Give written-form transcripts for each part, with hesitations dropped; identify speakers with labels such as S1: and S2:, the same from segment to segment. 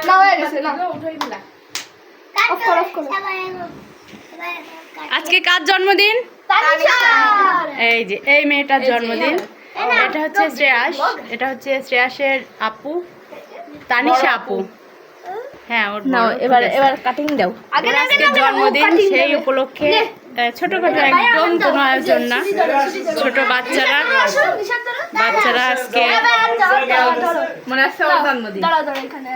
S1: না হয়ে গেছে না উঠাই দিলা অফ করো
S2: আজকে কার জন্মদিন?
S1: তানিশার
S2: এই যে এই মেয়েটার জন্মদিন। এটা হচ্ছে শ্রেয়াস, এটা হচ্ছে শ্রেয়াসের আপু তানিশা আপু। হ্যাঁ ওর
S1: নাও এবার কাটিং দাও
S2: আগে আজকে জন্মদিন, সেই উপলক্ষে ছোটখাটো একদম কোনো আয়োজন না, ছোট বাচ্চারা আজকে
S1: মনে আছে ওর জন্মদিন। দাঁড়াও দাঁড়াও এখানে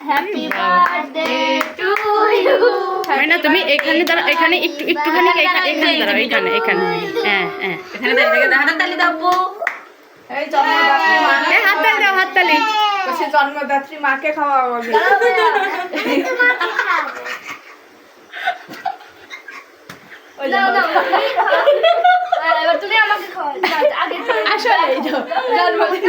S1: হ্যাপি বার্থডে টু ইউ।
S2: না তুমি এখানে দাঁড়াও, এখানে একটুখানি এখানে দাঁড়াও, এখানে হ্যাঁ হ্যাঁ
S1: এখানে হাততালি দাও আপু। এই জন্মদাত্রী মা,
S2: এই হাততালি দাও, হাততালি।
S1: সে জন্মদাত্রী মাকে খাওয়াবো। এবার তুমি আমাকে খাওয়াও আগে। আসলে এই তো জন্মদিন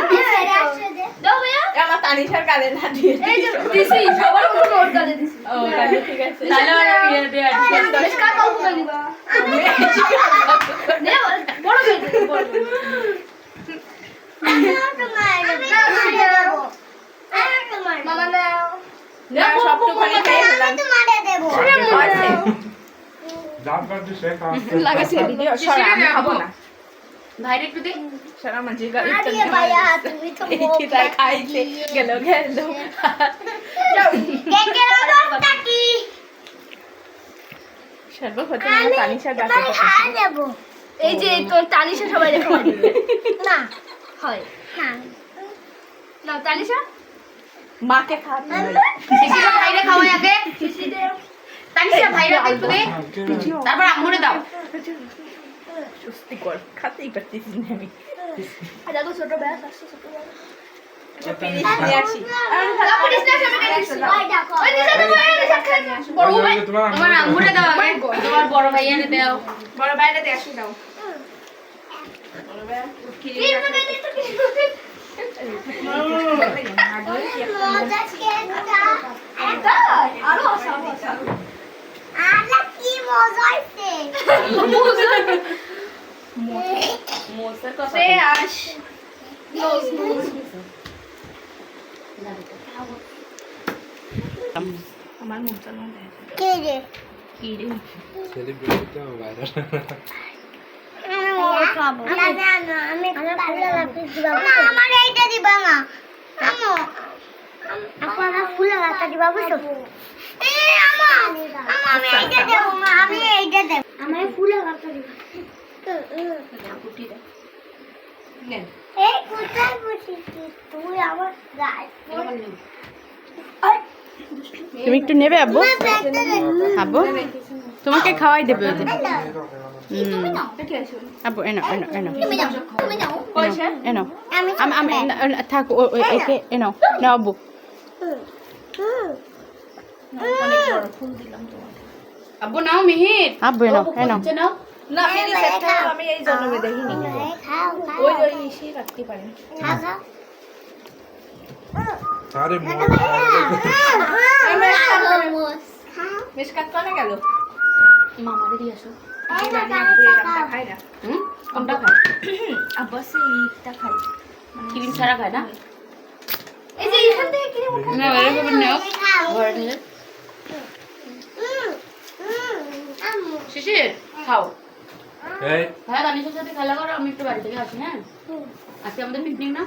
S1: দাও ভাইয়া, আমার তানিশার গালে না দিয়ে এই যে দিছি সবার মতো ওর গালে দিছি। ও তাহলে ঠিক আছে, তাহলে আমি ইয়ে দিয়ে আছি। বেশ কাট অফ করে দিবা নে বড় করে দে বড় মামা নাও না সবটুকুনি খেয়ে ফেলাম তোমারে দেব
S3: দাঁত কাটতে শেখ
S1: লাগাইছে ভিডিও সরা আমি খাবো না ভাইরে একটু দে সরা মাঝে গা আরে ভাইয়া তুমি তো কি তাই খাইছে গেল কেকের অবস্থা কি সর্বপ্রথম আমি তানিশার গাছে খাই নেব। এই যে তোর তানিশা সবাই দেখো না হয় না না তানিশা মাকে খাওয়াতে শিশির ভাইরে খাওয়াই আগে শিশির দে তানিশা ভাইরে একটু দে তারপর আম্মুরে দাও সুস্তি কর খাতেই পারতেছি না আমি আজ তো ছোট ব্যাস আসছে ছোট ব্যাস নিয়ে আসি তারপর ইসনা সামনে দিছি ওই দেখো ওই নিচে তো বড় ভাই তোমার আম্মুরে দাও আগে তোমার বড় ভাইয়ারে দাও বড় ভাইরে দে আসি দাও বড় ভাই কি আমার মুখ চালানো
S3: সেলিব্রিটি ভাইরাল
S4: আমার এইটা দিবা না আপনারা ফুলের হাতা দিবা বুঝছো আমি এইটা দেবো মা আমি এইটা দেব আমার ফুলের হাতা দিবা এই কোথায় বসেছিস তুই আমার গাছ
S2: তুমি একটু নেবে আব্বু? আব্বু তোমাকে খাওয়াই দেবে ওই যে। আব্বু এনো এনো এনো এনো আমি থাক একে এনো নাও আব্বু।
S1: আব্বু নাও মিহির
S2: আব্বু এনো এনো
S1: না মেরি সেটা আমি এই জন্মে দেখিনি ওই ওই নিশি রাখতে পারেন
S3: আরে
S1: মিসকাত কোনে গেল মামারে দিয়ে আসো খাই না কোনটা খাই আব্বা সে এইটা খাই ক্রিম ছাড়া খায় না এই যে এখান থেকে ক্রিম
S2: না এরকম নাও ঘরে থেকে
S1: শিশির খাও
S3: এই
S2: হ্যাঁ তানিশার সাথে খেলা করো, আমি একটু বাড়ি থেকে আসি। হ্যাঁ আজকে আমাদের পিকনিক না।